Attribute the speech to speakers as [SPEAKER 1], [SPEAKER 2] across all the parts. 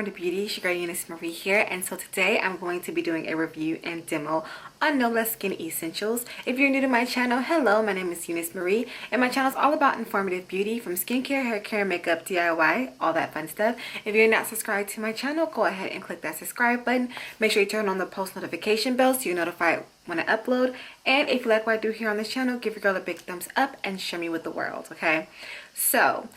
[SPEAKER 1] INFOrmed Beauties, your girl EuniyceMari here, and so today I'm going to be doing a review and demo on NOLA Skinsentials. If you're new to my channel, hello, my name is EuniyceMari, and my channel is all about informative beauty, from skincare, hair care, makeup, DIY, all that fun stuff. If you're not subscribed to my channel, go ahead and click that subscribe button. Make sure you turn on the post notification bell so you're notified when I upload. And if you like what I do here on this channel, give your girl a big thumbs up and share me with the world, okay? So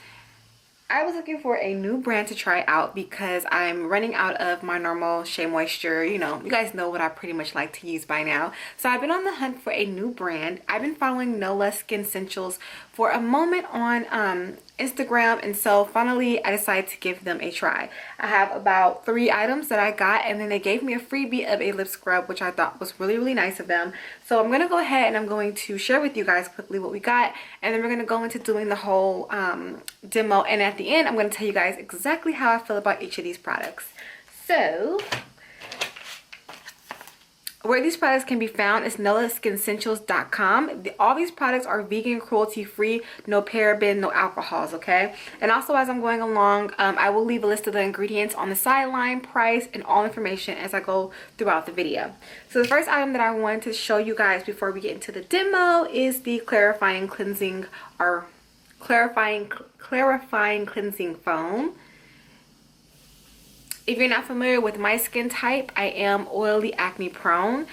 [SPEAKER 1] I was looking for a new brand to try out because I'm running out of my normal Shea Moisture. You know, you guys know what I pretty much like to use by now. So I've been on the hunt for a new brand. I've been following NOLA Skinsentials for a moment on Instagram, and so finally I decided to give them a try. I have about 3 items that I got, and then they gave me a freebie of a lip scrub, which I thought was really nice of them. So I'm gonna go ahead and I'm going to share with you guys quickly what we got, and then we're gonna go into doing the whole demo, and at the end I'm going to tell you guys exactly how I feel about each of these products. So where these products can be found is NOLASkinsentials.com. All these products are vegan, cruelty free, no paraben, no alcohols, okay? And also, as I'm going along, I will leave a list of the ingredients on the sideline, price, and all information as I go throughout the video. So the first item that I wanted to show you guys before we get into the demo is the clarifying cleansing foam. If you're not familiar with my skin type, I am oily, acne prone.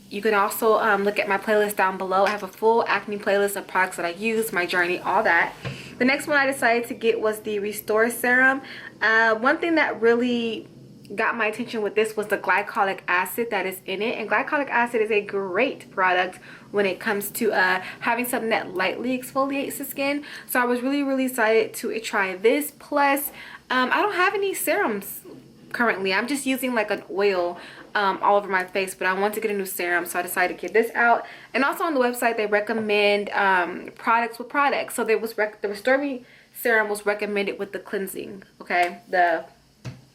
[SPEAKER 1] You can also look at my playlist down below. I have a full acne playlist of products that I use, my journey, all that. The next one I decided to get was the Restore Serum. One thing that really got my attention with this was the glycolic acid that is in it, and glycolic acid is a great product when it comes to having something that lightly exfoliates the skin. So I was really excited to try this. Plus I don't have any serums currently. I'm just using like an oil all over my face, but I want to get a new serum, so I decided to get this out. And also on the website they recommend products with products. So there was the Restore Me serum was recommended with the cleansing, okay, the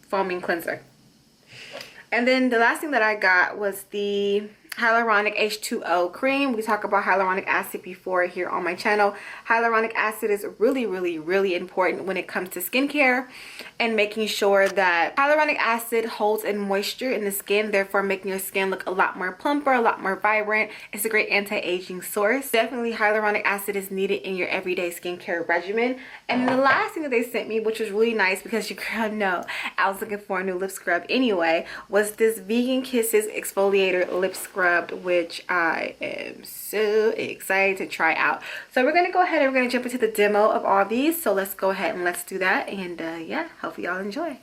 [SPEAKER 1] foaming cleanser. And then the last thing that I got was the Hyaluronic H20 Creme. We talk about hyaluronic acid before here on my channel. Hyaluronic acid is really important when it comes to skincare and making sure that hyaluronic acid holds in moisture in the skin, therefore making your skin look a lot more plumper, a lot more vibrant. It's a great anti-aging source. Definitely hyaluronic acid is needed in your everyday skincare regimen. And the last thing that they sent me, which was really nice because you girl know I was looking for a new lip scrub anyway, was this Vegan Kisses Exfoliator Lip Scrub, which I am so excited to try out. So we're going to go ahead and we're going to jump into the demo of all these. So let's go ahead and let's do that. And yeah, hopefully y'all enjoy.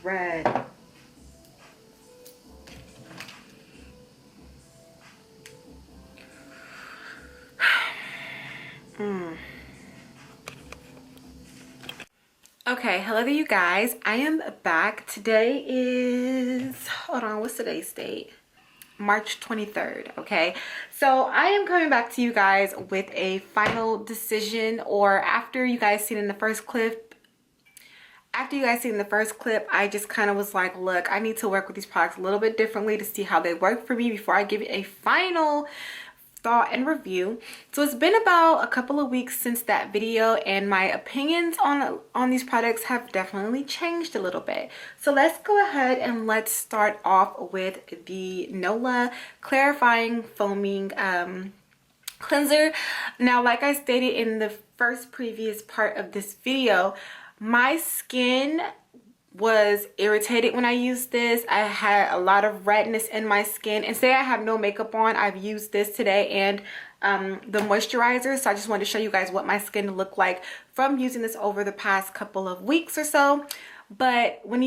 [SPEAKER 1] red. Okay, hello there you guys. I am back. Today is, hold on, what's today's date? March 23rd. Okay, so I am coming back to you guys with a final decision, or after you guys seen in the first clip, I just kind of was like, look, I need to work with these products a little bit differently to see how they work for me before I give it a final thought and review. So it's been about a couple of weeks since that video, and my opinions on these products have definitely changed a little bit. So let's go ahead and let's start off with the NOLA clarifying foaming cleanser. Now, like I stated in the previous part of this video, my skin was irritated when I used this. I had a lot of redness in my skin, and say I have no makeup on, I've used this today and the moisturizer. So I just wanted to show you guys what my skin looked like from using this over the past couple of weeks or so. But when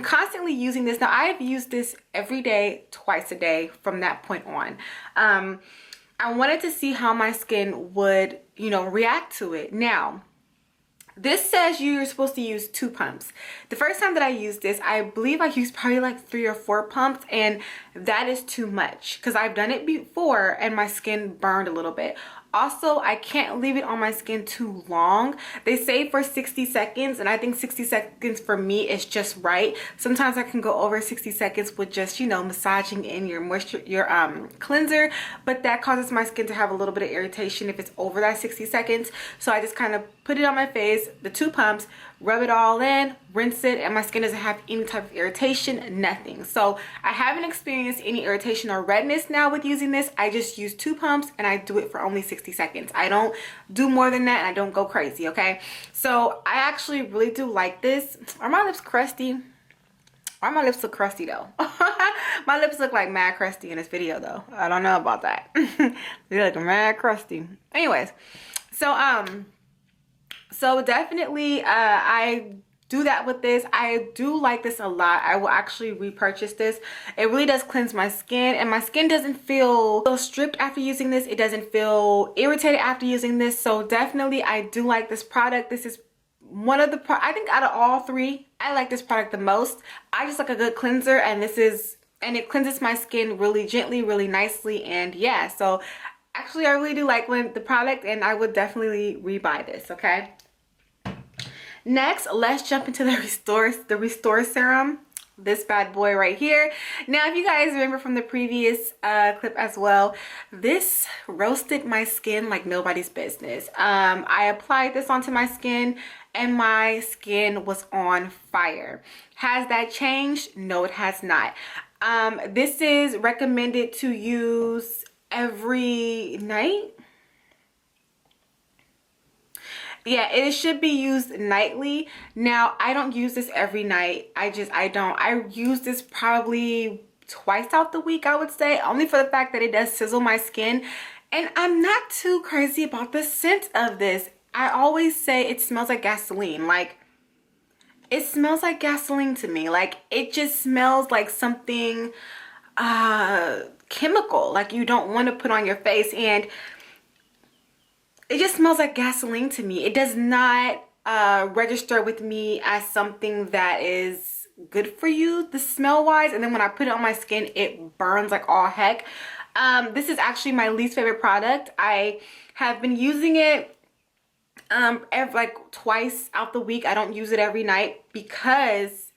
[SPEAKER 1] constantly using this, now I've used this every day, twice a day from that point on. I wanted to see how my skin would, react to it. Now, this says you're supposed to use 2 pumps. The first time that I used this, I believe I used probably like 3 or 4 pumps, and that is too much because I've done it before and my skin burned a little bit. Also, I can't leave it on my skin too long. They say for 60 seconds, and I think 60 seconds for me is just right. Sometimes I can go over 60 seconds with just, massaging in your cleanser, but that causes my skin to have a little bit of irritation if it's over that 60 seconds. So I just kind of put it on my face, the 2 pumps, rub it all in, rinse it, and my skin doesn't have any type of irritation, nothing. So I haven't experienced any irritation or redness now with using this. I just use 2 pumps and I do it for only 60 seconds. I don't do more than that, and I don't go crazy, okay? So I actually really do like this. Are my lips crusty? Why my lips look crusty though? My lips look like mad crusty in this video though. I don't know about that. They look mad crusty. Anyways, so definitely I do that with this. I do like this a lot. I will actually repurchase this. It really does cleanse my skin, and my skin doesn't feel stripped after using this. It doesn't feel irritated after using this. So definitely I do like this product. This is one of the I think out of all 3, I like this product the most. I just like a good cleanser, and it cleanses my skin really gently, really nicely. And yeah, so actually I really do like the product, and I would definitely rebuy this. Okay, next let's jump into the Restore Serum, this bad boy right here. Now, if you guys remember from the previous clip as well, this roasted my skin like nobody's business. I applied this onto my skin and my skin was on fire. Has that changed? No, it has not. This is recommended to use every night. Yeah, it should be used nightly. Now, I don't use this every night. I don't. I use this probably twice out the week, I would say, only for the fact that it does sizzle my skin. And I'm not too crazy about the scent of this. I always say it smells like gasoline. Like, it smells like gasoline to me. Like, it just smells like something chemical, like you don't want to put on your face. And it just smells like gasoline to me. It does not register with me as something that is good for you, the smell wise. And then when I put it on my skin, it burns like all heck. This is actually my least favorite product. I have been using it like twice out the week. I don't use it every night because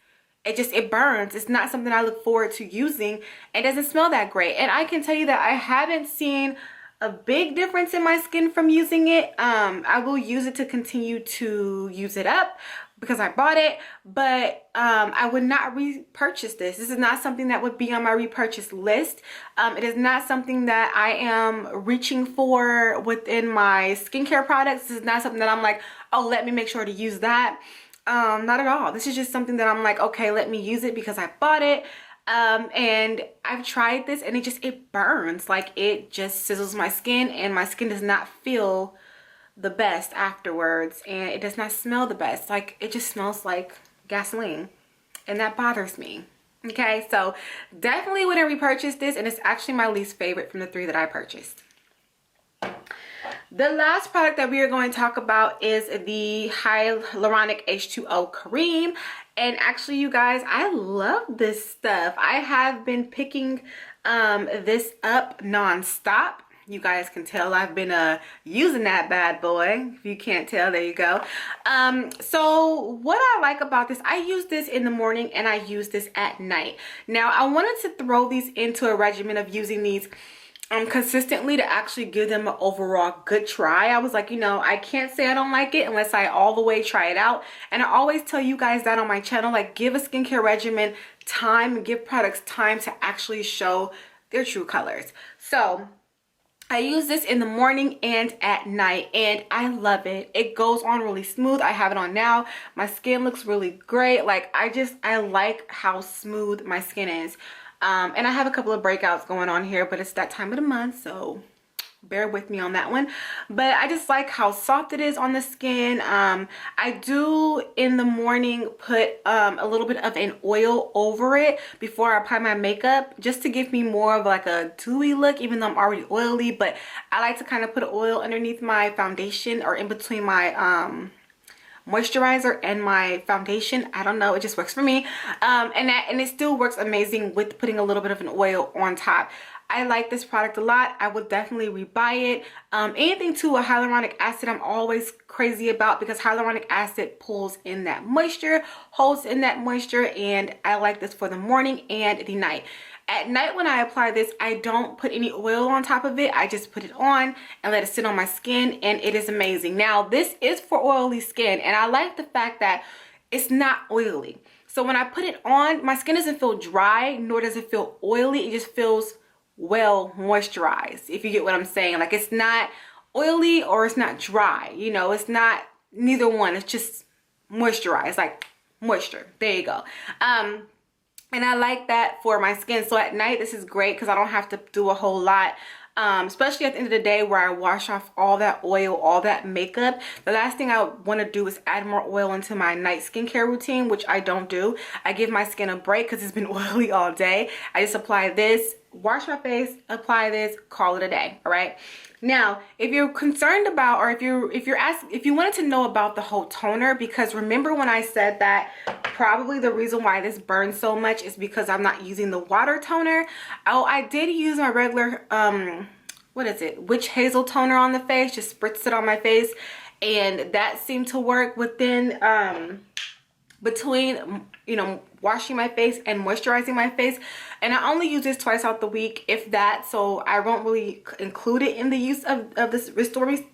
[SPEAKER 1] it burns. It's not something I look forward to using. It doesn't smell that great. And I can tell you that I haven't seen a big difference in my skin from using it. I will use it to continue to use it up because I bought it, but I would not repurchase this. This is not something that would be on my repurchase list. It is not something that I am reaching for within my skincare products. This is not something that I'm like, oh, let me make sure to use that. Not at all. This is just something that I'm like, okay, let me use it because I bought it. And I've tried this and it burns. Like, it just sizzles my skin, and my skin does not feel the best afterwards, and it does not smell the best. Like, it just smells like gasoline. and that bothers me. Okay, so definitely wouldn't repurchase this, and it's actually my least favorite from the 3 that I purchased. The last product that we are going to talk about is the Hyaluronic H20 Creme. And actually, you guys, I love this stuff. I have been picking this up non-stop. You guys can tell I've been using that bad boy. If you can't tell, there you go. So what I like about this, I use this in the morning and I use this at night. Now, I wanted to throw these into a regimen of using these consistently to actually give them an overall good try. I was like, you know, I can't say I don't like it unless I all the way try it out. And I always tell you guys that on my channel, like, give a skincare regimen time, give products time to actually show their true colors. So I use this in the morning and at night, and I love it. It goes on really smooth. I have it on now. My skin looks really great. Like, I like how smooth my skin is. And I have a couple of breakouts going on here, but it's that time of the month, so bear with me on that one. But I just like how soft it is on the skin. I do in the morning put a little bit of an oil over it before I apply my makeup, just to give me more of like a dewy look, even though I'm already oily. But I like to kind of put oil underneath my foundation, or in between my moisturizer and my foundation. I don't know, it just works for me. And it still works amazing with putting a little bit of an oil on top. I like this product a lot. I would definitely rebuy it. Anything to a hyaluronic acid, I'm always crazy about, because hyaluronic acid pulls in that moisture, holds in that moisture, and I like this for the morning and the night. At night when I apply this, I don't put any oil on top of it. I just put it on and let it sit on my skin, and it is amazing. Now, this is for oily skin, and I like the fact that it's not oily. So when I put it on, my skin doesn't feel dry, nor does it feel oily. It just feels well moisturized, if you get what I'm saying. Like, it's not oily or it's not dry. You know, it's not neither one. It's just moisturized, like moisture. There you go. And I like that for my skin. So at night, this is great because I don't have to do a whole lot. Especially at the end of the day where I wash off all that oil, all that makeup. The last thing I want to do is add more oil into my night skincare routine, which I don't do. I give my skin a break because it's been oily all day. I just apply this, wash my face, apply this, call it a day. All right. Now, if you're concerned about, or if you wanted to know about the whole toner, because remember when I said that probably the reason why this burns so much is because I'm not using the water toner. Oh, I did use my regular, what is it? Witch Hazel toner on the face, just spritzed it on my face, and that seemed to work within, between, you know, washing my face and moisturizing my face. And I only use this twice out the week, if that, so I won't really include it in the use of this Restore Me.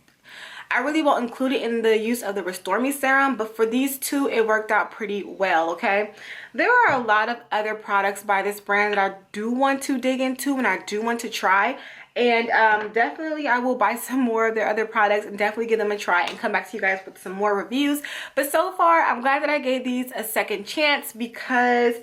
[SPEAKER 1] I really won't include it in the use of the Restore Me serum, but for these two, it worked out pretty well, okay? There are a lot of other products by this brand that I do want to dig into and I do want to try. And definitely I will buy some more of their other products and definitely give them a try and come back to you guys with some more reviews. But so far, I'm glad that I gave these a second chance, because,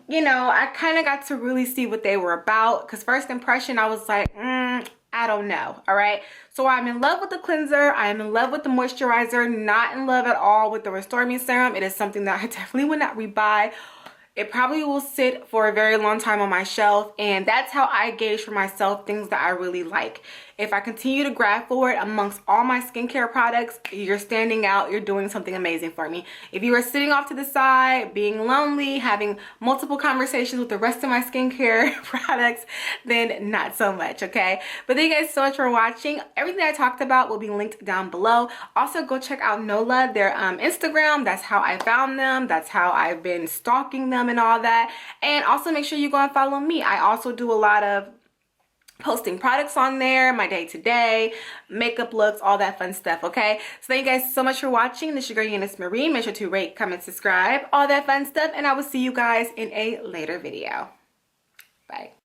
[SPEAKER 1] you know, I kind of got to really see what they were about. Because first impression, I was like, I don't know. All right. So I'm in love with the cleanser. I am in love with the moisturizer. Not in love at all with the Restore Me serum. It is something that I definitely would not rebuy. It probably will sit for a very long time on my shelf, and that's how I gauge for myself things that I really like. If I continue to grab for it amongst all my skincare products, you're standing out, you're doing something amazing for me. If you are sitting off to the side, being lonely, having multiple conversations with the rest of my skincare products, then not so much, okay? But thank you guys so much for watching. Everything I talked about will be linked down below. Also, go check out NOLA, their Instagram. That's how I found them. That's how I've been stalking them and all that. And also make sure you go and follow me. I also do a lot of posting products on there, my day-to-day, makeup looks, all that fun stuff, okay? So thank you guys so much for watching. This is your girl, EuniyceMari. Make sure to rate, comment, subscribe, all that fun stuff, and I will see you guys in a later video. Bye.